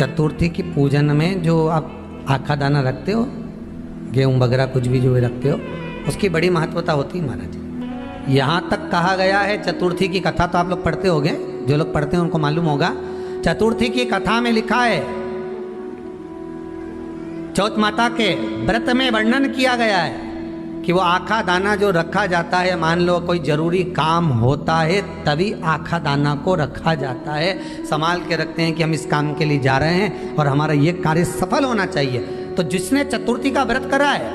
चतुर्थी की पूजन में जो आप आखा दाना रखते हो, गेहूँ वगैरह कुछ भी जो भी रखते हो, उसकी बड़ी महत्वता होती है महाराज। यहाँ तक कहा गया है, चतुर्थी की कथा तो आप लोग पढ़ते होंगे, जो लोग पढ़ते हैं उनको मालूम होगा। चतुर्थी की कथा में लिखा है, चौथ माता के व्रत में वर्णन किया गया है कि वो आखा दाना जो रखा जाता है, मान लो कोई जरूरी काम होता है तभी आखा दाना को रखा जाता है, संभाल के रखते हैं कि हम इस काम के लिए जा रहे हैं और हमारा ये कार्य सफल होना चाहिए। तो जिसने चतुर्थी का व्रत करा है,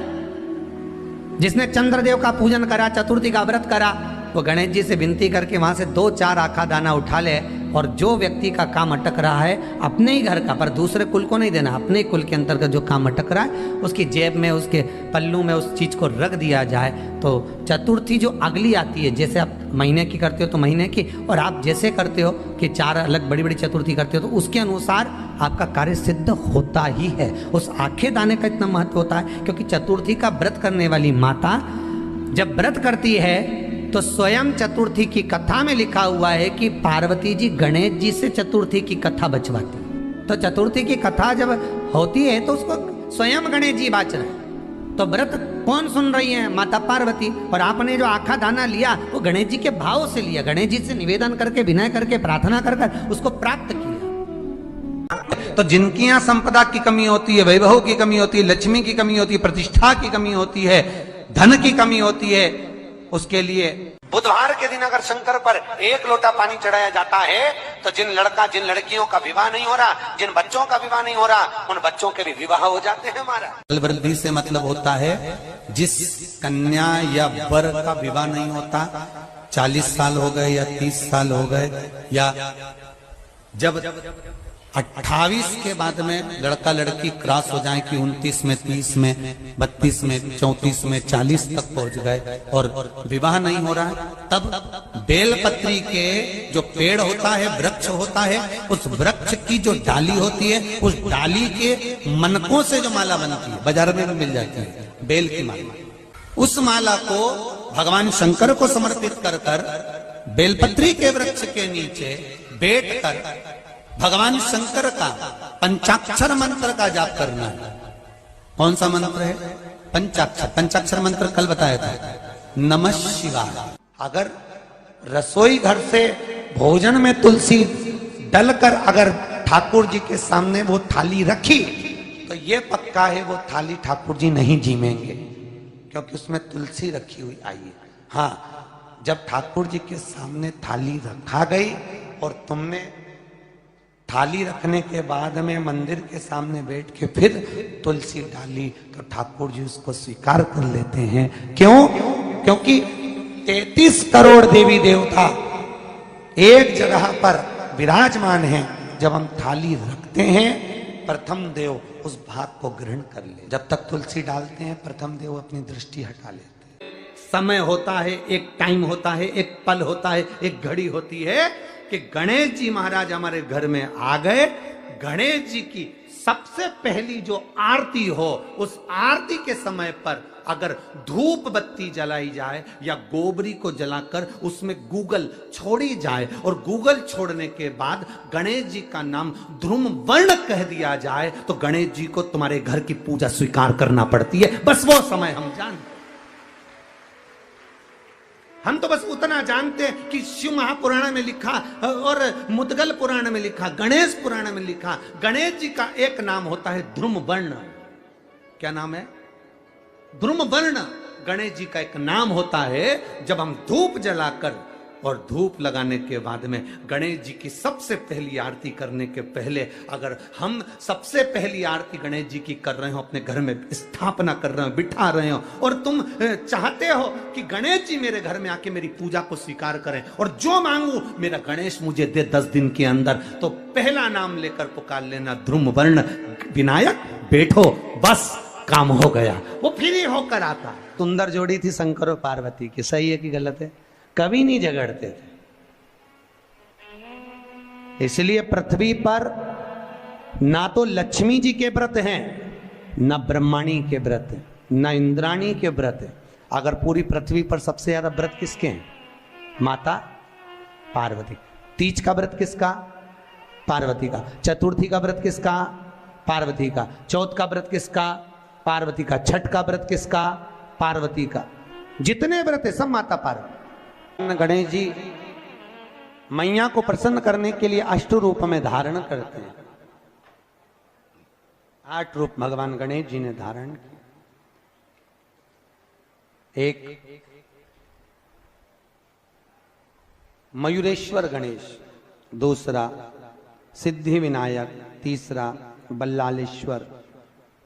जिसने चंद्रदेव का पूजन करा, चतुर्थी का व्रत करा, वो गणेश जी से विनती करके वहां से 2-4 आखा दाना उठा ले, और जो व्यक्ति का काम अटक रहा है अपने ही घर का, पर दूसरे कुल को नहीं देना, अपने ही कुल के अंतर्गत जो काम अटक रहा है उसकी जेब में, उसके पल्लू में उस चीज को रख दिया जाए। तो चतुर्थी जो अगली आती है, जैसे आप महीने की करते हो तो महीने की, और आप जैसे करते हो कि 4 अलग बड़ी बड़ी चतुर्थी करते हो तो उसके अनुसार आपका कार्य सिद्ध होता ही है। उस आखे दाने का इतना महत्व होता है क्योंकि चतुर्थी का व्रत करने वाली माता जब व्रत करती है तो स्वयं चतुर्थी की कथा में लिखा हुआ है कि पार्वती जी गणेश जी से चतुर्थी की कथा बचवाती। तो चतुर्थी की कथा जब होती है तो उसको स्वयं गणेश जी बाच रहे हैं। तो व्रत कौन सुन रही है? माता पार्वती। और आपने जो आखा दाना लिया वो गणेश जी के भाव से लिया, गणेश जी से निवेदन करके, विनय करके, प्रार्थना कर कर उसको प्राप्त किया। तो जिनकी यहाँ संपदा की कमी होती है, वैभव की कमी होती है, लक्ष्मी की कमी होती है, प्रतिष्ठा की कमी होती है, धन की कमी होती है, उसके लिए बुधवार के दिन अगर शंकर पर 1 लोटा पानी चढ़ाया जाता है तो जिन लड़कियों का विवाह नहीं हो रहा, जिन बच्चों का विवाह नहीं हो रहा, उन बच्चों के भी विवाह हो जाते हैं। हमारा वृद्धि से मतलब होता है जिस कन्या या वर का विवाह नहीं होता, 40 साल हो गए या 30 साल हो गए, या जब 28 के बाद में लड़का लड़की क्रॉस हो जाए कि 29 में, 30 में, 32 में, 34 में, 40 तक पहुंच गए और विवाह नहीं हो रहा, तब बेलपत्री के जो पेड़ होता है, वृक्ष होता है, उस वृक्ष की जो डाली होती है, उस डाली के मनकों से जो माला बनती है, बाजार में भी मिल जाती है बेल की माला, उस माला को भगवान शंकर को समर्पित कर कर बेलपत्री के वृक्ष के नीचे बैठ कर भगवान शंकर का पंचाक्षर मंत्र का जाप करना है। कौन सा मंत्र है? पंचाक्षर। पंचाक्षर मंत्र कल बताया था, नमः शिवाय। अगर रसोई घर से भोजन में तुलसी डलकर अगर ठाकुर जी के सामने वो थाली रखी तो ये पक्का है वो थाली ठाकुर जी नहीं जीमेंगे, क्योंकि उसमें तुलसी रखी हुई आई है। हाँ, जब ठाकुर जी के सामने थाली रखा गई और तुमने थाली रखने के बाद में मंदिर के सामने बैठ के फिर तुलसी डाली तो ठाकुर जी उसको स्वीकार कर लेते हैं। क्यों? क्योंकि 33 करोड़ देवी देवता एक जगह पर विराजमान हैं। जब हम थाली रखते हैं, प्रथम देव उस भाग को ग्रहण कर ले। जब तक तुलसी डालते हैं, प्रथम देव अपनी दृष्टि हटा लेते हैं। समय होता है, एक टाइम होता है, एक पल होता है, एक घड़ी होती है कि गणेश जी महाराज हमारे घर में आ गए। गणेश जी की सबसे पहली जो आरती हो, उस आरती के समय पर अगर धूप बत्ती जलाई जाए या गोबरी को जलाकर उसमें गूगल छोड़ी जाए और गूगल छोड़ने के बाद गणेश जी का नाम ध्रुम वर्ण कह दिया जाए तो गणेश जी को तुम्हारे घर की पूजा स्वीकार करना पड़ती है। बस वो समय हम जानते। हम तो बस उतना जानते हैं कि शिव महापुराण में लिखा और मुद्गल पुराण में लिखा, गणेश पुराण में लिखा, गणेश जी का एक नाम होता है ध्रुम वर्ण। क्या नाम है? ध्रुम वर्ण गणेश जी का एक नाम होता है। जब हम धूप जलाकर और धूप लगाने के बाद में गणेश जी की सबसे पहली आरती करने के पहले अगर हम सबसे पहली आरती गणेश जी की कर रहे हो, अपने घर में स्थापना कर रहे हो, बिठा रहे हो, और तुम चाहते हो कि गणेश जी मेरे घर में आके मेरी पूजा को स्वीकार करें और जो मांगू मेरा गणेश मुझे दे 10 दिन के अंदर, तो पहला नाम लेकर पुकार लेना ध्रुम वर्ण विनायक, बैठो, बस काम हो गया। वो फिर ही होकर आता। सुंदर जोड़ी थी शंकर और पार्वती की, सही है कि गलत है? कभी नहीं झगड़ते थे। इसलिए पृथ्वी पर ना तो लक्ष्मी जी के व्रत हैं, ना ब्रह्माणी के व्रत हैं, ना इंद्राणी के व्रत हैं। अगर पूरी पृथ्वी पर सबसे ज्यादा व्रत किसके हैं? माता पार्वती। तीज का व्रत किसका? पार्वती का। चतुर्थी का व्रत किसका? पार्वती का। चौथ का व्रत किसका? पार्वती का। छठ का व्रत किसका? पार्वती का। जितने व्रत है सब माता पार्वती। गणेश जी मैया को प्रसन्न करने के लिए अष्ट रूप में धारण करते हैं। 8 रूप भगवान गणेश जी ने धारण किए। एक मयूरेश्वर गणेश, दूसरा सिद्धि विनायक, तीसरा बल्लालेश्वर,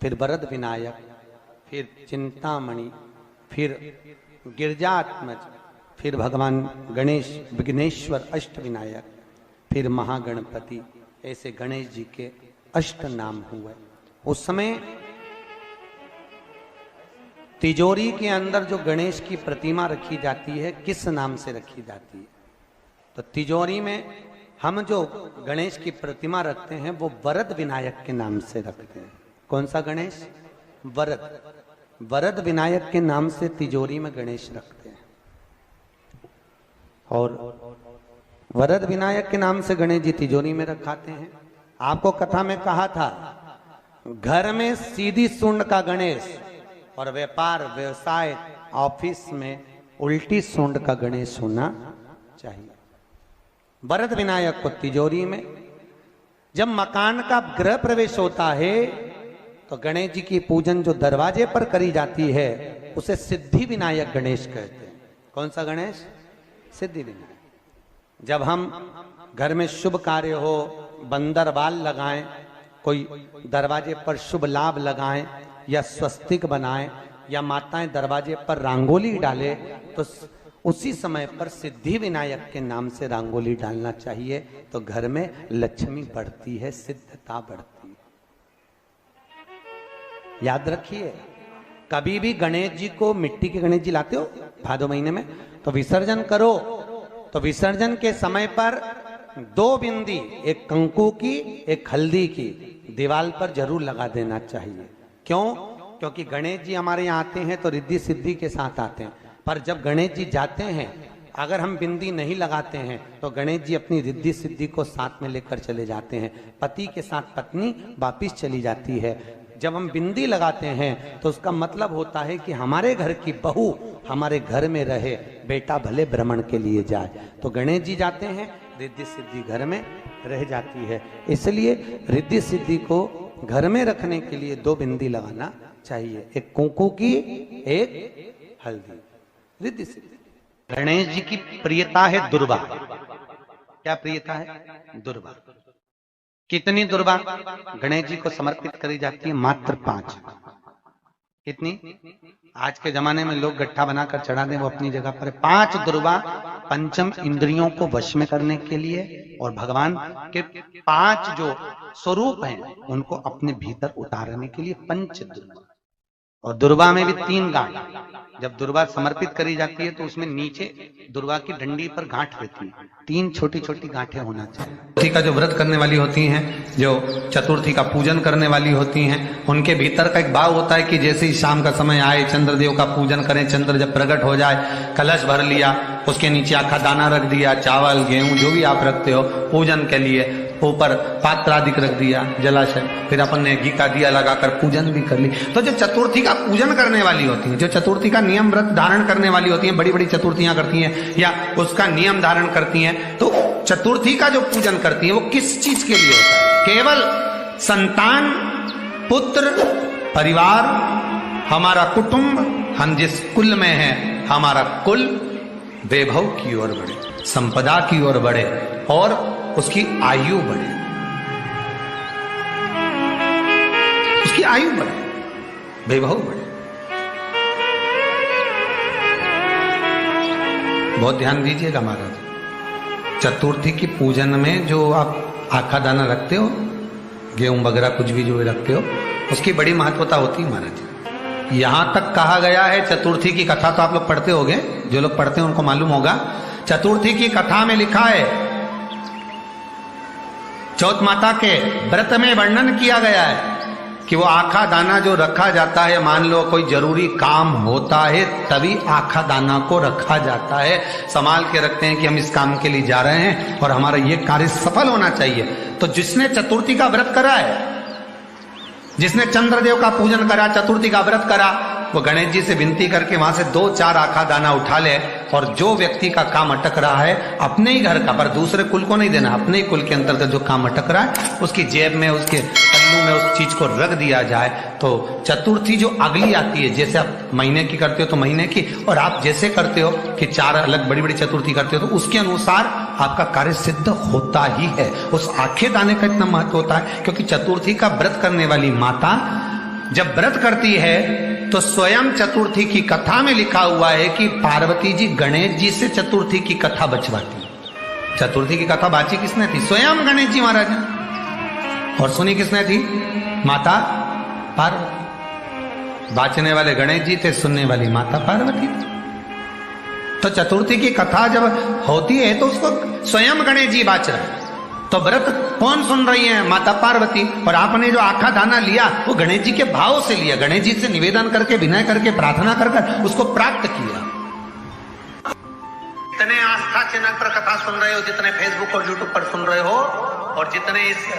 फिर वरद विनायक, फिर चिंतामणि, फिर गिरजात्मज, फिर भगवान गणेश विघ्नेश्वर अष्ट विनायक, फिर महागणपति। ऐसे गणेश जी के अष्ट नाम हुए। उस समय तिजोरी के अंदर जो गणेश की प्रतिमा रखी जाती है किस नाम से रखी जाती है? तो तिजोरी में हम जो गणेश की प्रतिमा रखते हैं वो वरद विनायक के नाम से रखते हैं। कौन सा गणेश? वरद। वरद विनायक के नाम से तिजोरी में गणेश रखते हैं। और वरद विनायक के नाम से गणेश जी तिजोरी में रखाते हैं। आपको कथा में कहा था, घर में सीधी सूंड का गणेश और व्यापार व्यवसाय ऑफिस में उल्टी सूंड का गणेश होना चाहिए। वरद विनायक को तिजोरी में। जब मकान का गृह प्रवेश होता है तो गणेश जी की पूजन जो दरवाजे पर करी जाती है उसे सिद्धि विनायक गणेश कहते हैं। कौन सा गणेश? सिद्धि विनायक। जब हम घर में शुभ कार्य हो, बंदरवाल लगाएं, कोई दरवाजे पर शुभ लाभ लगाएं या स्वस्तिक बनाएं या माताएं दरवाजे पर रंगोली डाले तो उसी समय पर सिद्धि विनायक के नाम से रंगोली डालना चाहिए। तो घर में लक्ष्मी बढ़ती है, सिद्धता बढ़ती है। याद रखिए, कभी भी गणेश जी को, मिट्टी के गणेश जी लाते हो भादो महीने में, तो विसर्जन करो तो विसर्जन के समय पर 2 बिंदी, एक कंकु की एक हल्दी की, दीवार पर जरूर लगा देना चाहिए। क्यों? क्योंकि गणेश जी हमारे यहाँ आते हैं तो रिद्धि सिद्धि के साथ आते हैं। पर जब गणेश जी जाते हैं, अगर हम बिंदी नहीं लगाते हैं तो गणेश जी अपनी रिद्धि सिद्धि को साथ में लेकर चले जाते हैं। पति के साथ पत्नी वापिस चली जाती है। जब हम बिंदी लगाते हैं तो उसका मतलब होता है कि हमारे घर की बहू हमारे घर में रहे, बेटा भले भ्रमण के लिए जाए। तो गणेश जी जाते हैं, रिद्धि सिद्धि घर में रह जाती है। इसलिए रिद्धि सिद्धि को घर में रखने के लिए 2 बिंदी लगाना चाहिए, एक कुंकू की, एक हल्दी। रिद्धि सिद्धि। गणेश जी की प्रियता है दुर्वा। क्या प्रियता है? दुर्वा। कितनी दुर्वा गणेश जी को समर्पित करी जाती है? मात्र 5। कितनी? आज के जमाने में लोग गट्ठा बनाकर चढ़ा दें, वो अपनी जगह पर 5 दुर्वा पंचम इंद्रियों को वश में करने के लिए और भगवान के 5 जो स्वरूप हैं उनको अपने भीतर उतारने के लिए 5 दुर्वा। और दुर्वा में भी 3 गांठ। जब दुर्वा समर्पित करी जाती है तो उसमें नीचे दुर्वा की डंडी पर गांठ रहती है, 3 छोटी छोटी गांठें होना चाहिए। चतुर्थी का जो व्रत करने वाली होती हैं, जो चतुर्थी का पूजन करने वाली होती हैं, उनके भीतर का एक भाव होता है कि जैसे ही शाम का समय आए चंद्रदेव का पूजन करें। चंद्र जब प्रकट हो जाए, कलश भर लिया, उसके नीचे आखा दाना रख दिया, चावल गेहूं जो भी आप रखते हो पूजन के लिए, ऊपर पात्र आदि रख दिया, जलाशय, फिर अपन ने घी का दिया लगाकर पूजन भी कर ली। तो जो चतुर्थी का पूजन करने वाली होती है, जो चतुर्थी का नियम व्रत धारण करने वाली होती है, बड़ी बड़ी चतुर्थियां करती हैं या उसका नियम धारण करती हैं, तो चतुर्थी का जो पूजन करती है वो किस चीज के लिए होता है? केवल संतान, पुत्र, परिवार, हमारा कुटुंब, हम जिस कुल में हैं, हमारा कुल वैभव की ओर बढ़े, संपदा की ओर बढ़े और उसकी आयु बढ़े, उसकी आयु बढ़े, वैभव बढ़े। बहुत ध्यान दीजिएगा महाराज, चतुर्थी की पूजन में जो आप आखा दाना रखते हो, गेहूं वगैरह कुछ भी जो रखते हो, उसकी बड़ी महत्वता होती है महाराज। यहां तक कहा गया है, चतुर्थी की कथा तो आप लोग पढ़ते होंगे, जो लोग पढ़ते हैं उनको मालूम होगा। चतुर्थी की कथा में लिखा है, चौथ माता के व्रत में वर्णन किया गया है कि वो आखा दाना जो रखा जाता है, मान लो कोई जरूरी काम होता है तभी आखा दाना को रखा जाता है, संभाल के रखते हैं कि हम इस काम के लिए जा रहे हैं और हमारा ये कार्य सफल होना चाहिए। तो जिसने चतुर्थी का व्रत करा है, जिसने चंद्रदेव का पूजन करा, चतुर्थी का व्रत करा, वो गणेश जी से विनती करके वहां से 2-4 आखा दाना उठा ले, और जो व्यक्ति का काम अटक रहा है अपने ही घर का, पर दूसरे कुल को नहीं देना, अपने ही कुल के अंतर्गत जो काम अटक रहा है उसकी जेब में, उसके पल्लू में उस चीज को रख दिया जाए। तो चतुर्थी जो अगली आती है, जैसे आप महीने की करते हो तो महीने की, और आप जैसे करते हो कि 4 अलग बड़ी बड़ी चतुर्थी करते हो, तो उसके अनुसार आपका कार्य सिद्ध होता ही है। उस आखे दाने का इतना महत्व होता है क्योंकि चतुर्थी का व्रत करने वाली माता जब व्रत करती है तो स्वयं चतुर्थी की कथा में लिखा हुआ है कि पार्वती जी गणेश जी से चतुर्थी की कथा बचवाती। चतुर्थी की कथा बाची किसने थी? स्वयं गणेश जी महाराज ने। और सुनी किसने थी? माता पार्वती। बाचने वाले गणेश जी थे, सुनने वाली माता पार्वती थी। तो चतुर्थी की कथा जब होती है तो उसको स्वयं गणेश जी बाच रहे। तो व्रत कौन सुन रही है? माता पार्वती। और आपने जो आखा दाना लिया वो गणेश जी के भाव से लिया, गणेश जी से निवेदन करके, विनय करके, प्रार्थना कर उसको प्राप्त किया। जितने आस्था चैनल पर कथा सुन रहे हो, जितने फेसबुक और यूट्यूब पर सुन रहे हो, और जितने इस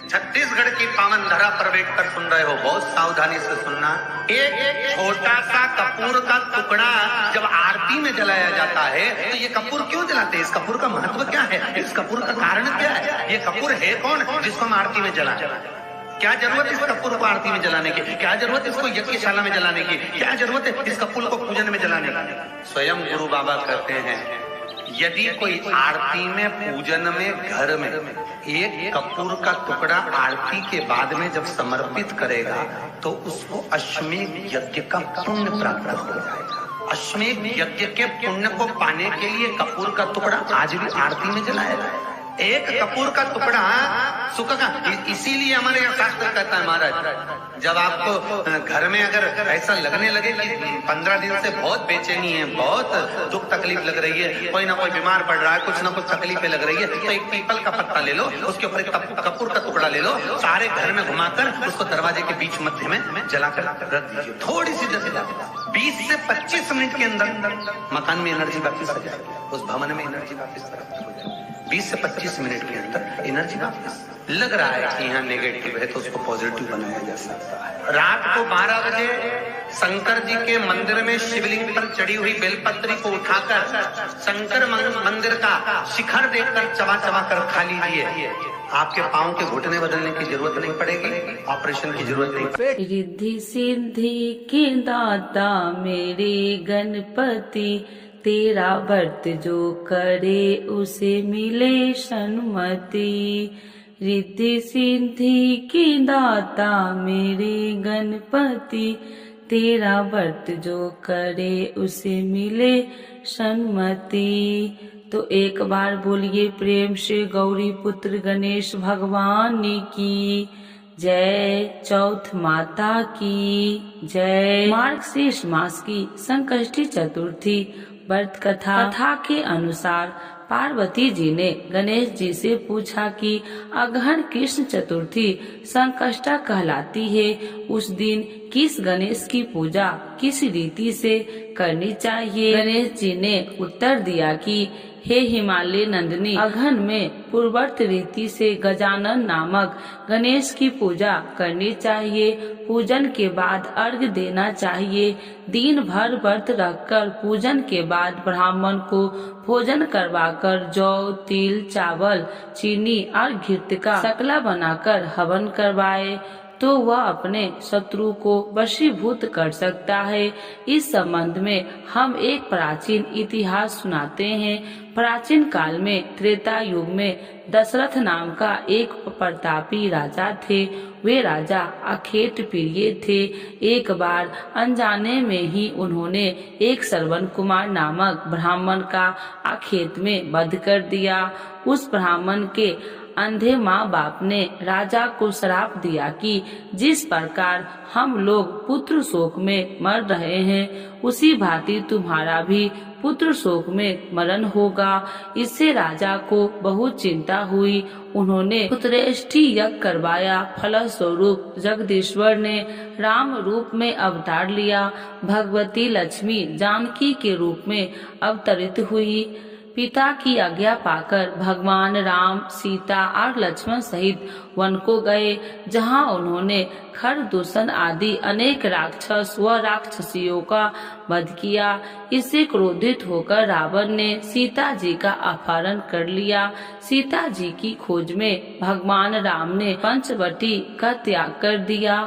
छत्तीसगढ़ की पावन धरा पर बैठकर सुन रहे हो, बहुत सावधानी से सुनना। एक छोटा सा कपूर का टुकड़ा जब आरती में जलाया जाता है तो ये कपूर क्यों जलाते हैं? इस कपूर का महत्व क्या है? इस कपूर का कारण क्या है? ये कपूर है कौन जिसको हम आरती में जलाते? क्या जरूरत इस कपूर को आरती में जलाने की? क्या जरूरत इसको यज्ञशाला में जलाने की? क्या जरूरत है इस कपूर को पूजन में जलाने की? स्वयं गुरु बाबा कहते हैं यदि कोई आरती में, पूजन में, घर में एक कपूर का टुकड़ा आरती के बाद में जब समर्पित करेगा तो उसको अश्वमेध यज्ञ का पुण्य प्राप्त हो जाएगा। अश्वमेध यज्ञ के पुण्य को पाने के लिए कपूर का टुकड़ा आज भी आरती में जलाया जाए। एक कपूर का टुकड़ा सुख का, इसीलिए हमारे यहाँ शास्त्र कहता है महाराज, जब आपको घर में अगर ऐसा लगने लगे कि 15 दिन से बहुत बेचैनी है, बहुत दुख तकलीफ लग रही है, कोई ना कोई बीमार पड़ रहा है, कुछ ना कुछ तकलीफें लग रही है, तो एक पीपल का पत्ता ले लो, उसके ऊपर एक कपूर का टुकड़ा ले लो, सारे घर में घुमाकर उसको दरवाजे के बीच मध्य में जलाकर रख दीजिए। थोड़ी सी जला 20 से 25 मिनट के अंदर मकान में एनर्जी वापिस आ जाएगी, उस भवन में एनर्जी वापिस हो जाएगी। 20 से 25 मिनट के अंदर एनर्जी वापस। लग रहा है कि यहाँ नेगेटिव है तो उसको पॉजिटिव बनाया जा सकता है। रात को 12 बजे शंकर जी के मंदिर में शिवलिंग पर चढ़ी हुई बेलपत्री को उठाकर शंकर मंदिर का शिखर देखकर चबा चबा कर खा लीजिए। आपके पाँव के घुटने बदलने की जरूरत नहीं पड़ेगी, ऑपरेशन की जरूरत नहीं। रिद्धि सिद्धि के दाता मेरे गणपति, तेरा व्रत जो करे उसे मिले सन्मति। रिद्धि सिद्धि की दाता मेरे गणपति, तेरा व्रत जो करे उसे मिले सन्मति। तो एक बार बोलिए प्रेम से गौरी पुत्र गणेश भगवान की जय। चौथ माता की जय। मार्गशीर्ष मास की संकष्टी चतुर्थी व्रत कथा के अनुसार पार्वती जी ने गणेश जी से पूछा कि अगहन कृष्ण चतुर्थी संकष्टा कहलाती है, उस दिन किस गणेश की पूजा किस रीति से करनी चाहिए। गणेश जी ने उत्तर दिया कि हे हिमालय नंदिनी, अगहन में पूर्ववर्त रीति से गजानन नामक गणेश की पूजा करनी चाहिए। पूजन के बाद अर्घ्य देना चाहिए। दिन भर व्रत रखकर पूजन के बाद ब्राह्मण को भोजन करवाकर जौ, तिल, चावल, चीनी और घृत का शकला बनाकर हवन करवाए तो वह अपने शत्रु को वशीभूत कर सकता है। इस संबंध में हम एक प्राचीन इतिहास सुनाते हैं। प्राचीन काल में त्रेता युग में दशरथ नाम का एक प्रतापी राजा थे। वे राजा अखेट प्रिय थे। एक बार अनजाने में ही उन्होंने एक श्रवण कुमार नामक ब्राह्मण का अखेत में वध कर दिया। उस ब्राह्मण के अंधे माँ बाप ने राजा को श्राप दिया कि जिस प्रकार हम लोग पुत्र शोक में मर रहे हैं, उसी भांति तुम्हारा भी पुत्र शोक में मरण होगा। इससे राजा को बहुत चिंता हुई। उन्होंने पुत्रेष्टि यज्ञ करवाया। फलस्वरूप जगदीश्वर ने राम रूप में अवतार लिया। भगवती लक्ष्मी जानकी के रूप में अवतरित हुई। पिता की आज्ञा पाकर भगवान राम, सीता और लक्ष्मण सहित वन को गए, जहां उन्होंने खरदूषण आदि अनेक राक्षस व राक्षसियों का वध किया। इससे क्रोधित होकर रावण ने सीता जी का अपहरण कर लिया। सीता जी की खोज में भगवान राम ने पंचवटी का त्याग कर दिया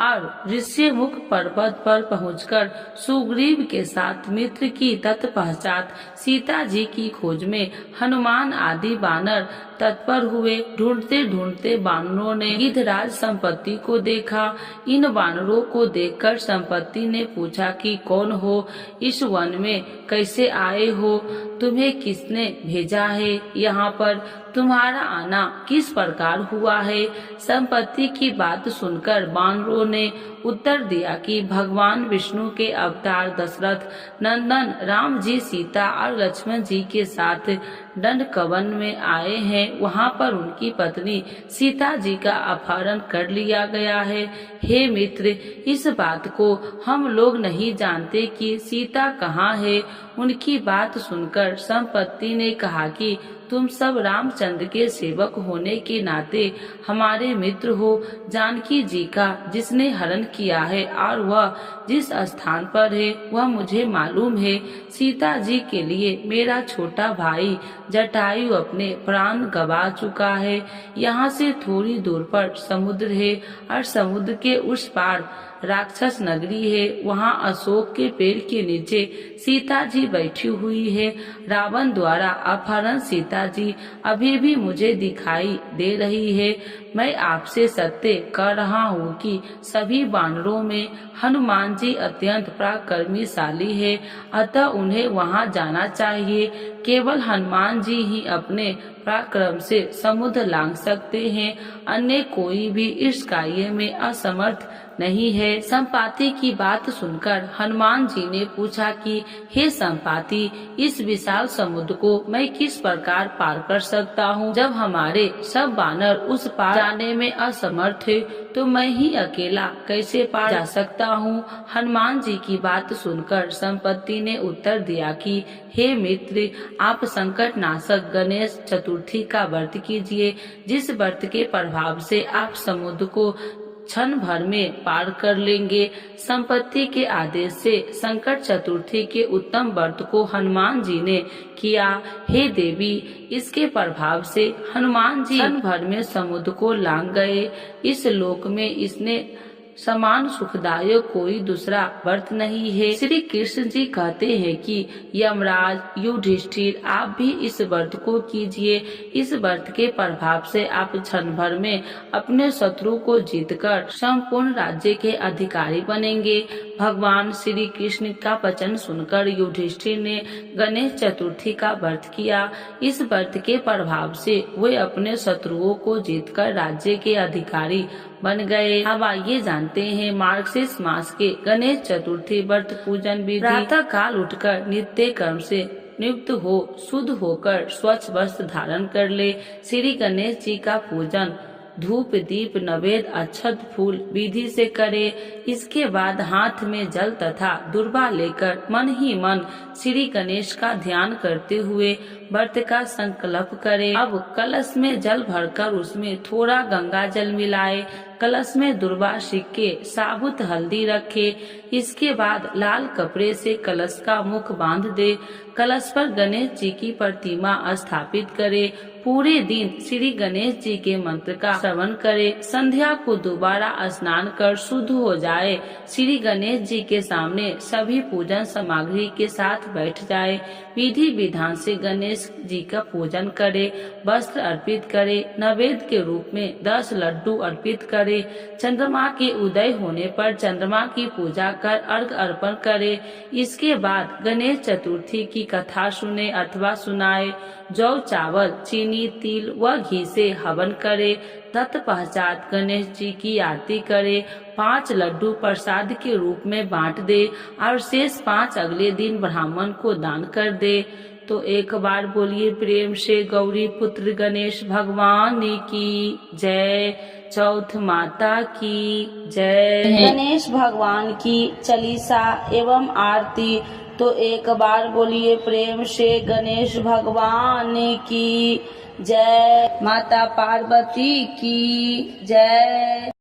और ऋष्यमुख पर्वत पर पहुंचकर सुग्रीव के साथ मित्र की तत्पश्चात सीता जी की खोज में हनुमान आदि बानर तत्पर हुए। ढूंढते ढूंढते बानरों ने गिद्धराज संपत्ति को देखा। इन बानरों को देखकर संपत्ति ने पूछा कि कौन हो, इस वन में कैसे आए हो, तुम्हें किसने भेजा है, यहाँ पर तुम्हारा आना किस प्रकार हुआ है। संपत्ति की बात सुनकर बानरों ने उत्तर दिया कि भगवान विष्णु के अवतार दशरथ नंदन राम जी सीता और लक्ष्मण जी के साथ दंडकवन में आए हैं। वहाँ पर उनकी पत्नी सीता जी का अपहरण कर लिया गया है। हे मित्र, इस बात को हम लोग नहीं जानते कि सीता कहाँ है। उनकी बात सुनकर संपत्ति ने कहा कि तुम सब रामचंद्र के सेवक होने के नाते हमारे मित्र हो। जानकी जी का जिसने हरण किया है और वह जिस स्थान पर है वह मुझे मालूम है। सीता जी के लिए मेरा छोटा भाई जटायु अपने प्राण गवा चुका है। यहाँ से थोड़ी दूर पर समुद्र है और समुद्र के उस पार राक्षस नगरी है। वहाँ अशोक के पेड़ के नीचे सीता जी बैठी हुई है। रावण द्वारा अपहरण सीता जी अभी भी मुझे दिखाई दे रही है। मैं आपसे सत्य कह रहा हूँ कि सभी बानरों में हनुमान जी अत्यंत पराक्रमशाली है, अतः उन्हें वहाँ जाना चाहिए। केवल हनुमान जी ही अपने पराक्रम से समुद्र लांघ सकते हैं, अन्य कोई भी इस कार्य में असमर्थ नहीं है। संपाति की बात सुनकर हनुमान जी ने पूछा कि हे संपाति, इस विशाल समुद्र को मैं किस प्रकार पार कर सकता हूँ। जब हमारे सब बानर उस पार जाने में असमर्थ है तो मैं ही अकेला कैसे पार जा सकता हूँ। हनुमान जी की बात सुनकर संपत्ति ने उत्तर दिया कि हे मित्र, आप संकट नाशक गणेश चतुर्थी का व्रत कीजिए, जिस व्रत के प्रभाव से आप समुद्र को क्षण भर में पार कर लेंगे। संपत्ति के आदेश से संकट चतुर्थी के उत्तम व्रत को हनुमान जी ने किया। हे देवी, इसके प्रभाव से हनुमान जी क्षण भर में समुद्र को लांघ गए। इस लोक में इसने समान सुखदायक कोई दूसरा व्रत नहीं है। श्री कृष्ण जी कहते हैं कि यमराज युधिष्ठिर, आप भी इस व्रत को कीजिए। इस व्रत के प्रभाव से आप क्षण भर में अपने शत्रु को जीतकर संपूर्ण राज्य के अधिकारी बनेंगे। भगवान श्री कृष्ण का वचन सुनकर युधिष्ठिर ने गणेश चतुर्थी का व्रत किया। इस व्रत के प्रभाव से वे अपने शत्रुओं को जीतकर राज्य के अधिकारी बन गए। अब आइए जानते हैं मार्गशीर्ष मास के गणेश चतुर्थी व्रत पूजन विधि। प्रातः काल उठकर नित्य कर्म से नियुक्त हो शुद्ध होकर स्वच्छ वस्त्र धारण कर ले। श्री गणेश जी का पूजन धूप दीप नवेद अक्षत फूल विधि से करे। इसके बाद हाथ में जल तथा दुर्वा लेकर मन ही मन श्री गणेश का ध्यान करते हुए व्रत का संकल्प करे। अब कलश में जल भरकर उसमें थोड़ा गंगा जल मिलाए। कलश में दुर्वा सिक्के साबुत हल्दी रखे। इसके बाद लाल कपड़े से कलश का मुख बांध दे। कलश पर गणेश जी की प्रतिमा स्थापित करे। पूरे दिन श्री गणेश जी के मंत्र का श्रवण करे। संध्या को दोबारा स्नान कर शुद्ध हो जाए। श्री गणेश जी के सामने सभी पूजन सामग्री के साथ बैठ जाए। विधि विधान से गणेश जी का पूजन करे। वस्त्र अर्पित करे। नैवेद्य के रूप में 10 लड्डू अर्पित करे। चंद्रमा के उदय होने पर चंद्रमा की पूजा कर अर्घ अर्पण करे। इसके बाद गणेश चतुर्थी की कथा सुने अथवा सुनाए। जौ चावल चीनी तिल व घी से हवन करे। तत्पश्चात गणेश जी की आरती करे। 5 लड्डू प्रसाद के रूप में बांट दे और शेष 5 अगले दिन ब्राह्मण को दान कर दे। तो एक बार बोलिए प्रेम से गौरी पुत्र गणेश भगवान की जय। चौथ माता की जय। गणेश भगवान की चालीसा एवं आरती, तो एक बार बोलिए प्रेम से गणेश भगवान की जय। माता पार्वती की जय।